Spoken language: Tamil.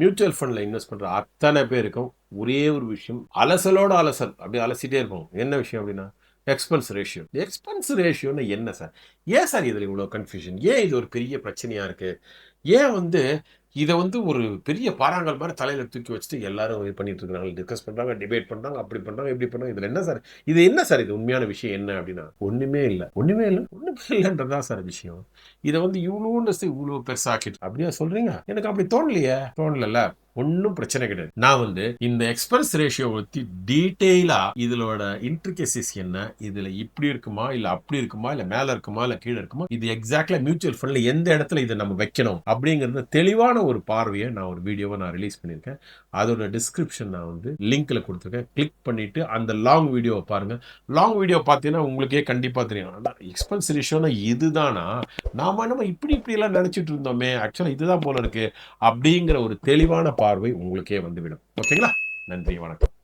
மியூச்சுவல் ஃபண்டில் இன்வெஸ்ட் பண்ணுற அத்தனை பேருக்கும் ஒரே ஒரு விஷயம், அலசலோட அலசல் அப்படியே அலசிட்டே இருப்போம். என்ன விஷயம் அப்படின்னா, எக்ஸ்பென்ஸ் ரேஷியோ. எக்ஸ்பென்ஸ் ரேஷியோன்னு என்ன சார்? ஏன் சார் இதில் இவ்வளோ கன்ஃபியூஷன்? ஏன் இது ஒரு பெரிய பிரச்சனையாக இருக்குது? ஏன் இதை ஒரு பெரிய பாறாங்கல் மாதிரி தலையில் தூக்கி வச்சுட்டு எல்லாரும் இது பண்ணிட்டு இருக்காங்க, டிஸ்கஸ் பண்ணுறாங்க, டிபேட் பண்ணுறாங்க, அப்படி பண்ணுறாங்க, இப்படி பண்ணுறாங்க. இதில் என்ன சார்? இது உண்மையான விஷயம் என்ன அப்படின்னா, ஒன்றுமே இல்லை, ஒன்றுமே இல்லை, ஒன்றுமே இல்லைன்றதான் சார் விஷயம். இதை இவ்வளோ பெருசாக்கிட்டு அப்படியா சொல்றீங்க? எனக்கு அப்படி தோணல. ஒன்றும் பிரச்சனை கிடையாது. நான் இந்த எக்ஸ்பென்ஸ் ரேஷியோ பற்றி டீட்டெயிலா இதோட இன்ட்ரிகசிஸ் என்ன, இதுல இப்படி இருக்குமா இல்ல அப்படி இருக்குமா இல்ல மேல இருக்குமா இல்ல கீழே இருக்குமா, இது எக்ஸாக்ட்லா மியூச்சுவல் ஃபண்ட்ல எந்த இடத்துல இதை நம்ம வைக்கணும் அப்படிங்கறது தெளிவான ஒரு பார்வையை நான் ஒரு வீடியோவை நான் ரிலீஸ் பண்ணியிருக்கேன். அதோட டிஸ்கிரிப்ஷன் நான் லிங்க்ல கொடுத்துருக்கேன். கிளிக் பண்ணிட்டு அந்த லாங் வீடியோவை பாருங்க. லாங் வீடியோ பார்த்தீங்கன்னா உங்களுக்கே கண்டிப்பா தெரியும், எக்ஸ்பென்ஸ் ரேஷியோனா இதுதானா, நாம நம்ம இப்படி எல்லாம் நினைச்சிட்டு இருந்தோமே, ஆக்சுவலா இதுதான் போல இருக்கு அப்படிங்கிற ஒரு தெளிவான பார்வை உங்களுக்கே வந்துவிடும். ஓகேங்களா? நன்றி, வணக்கம்.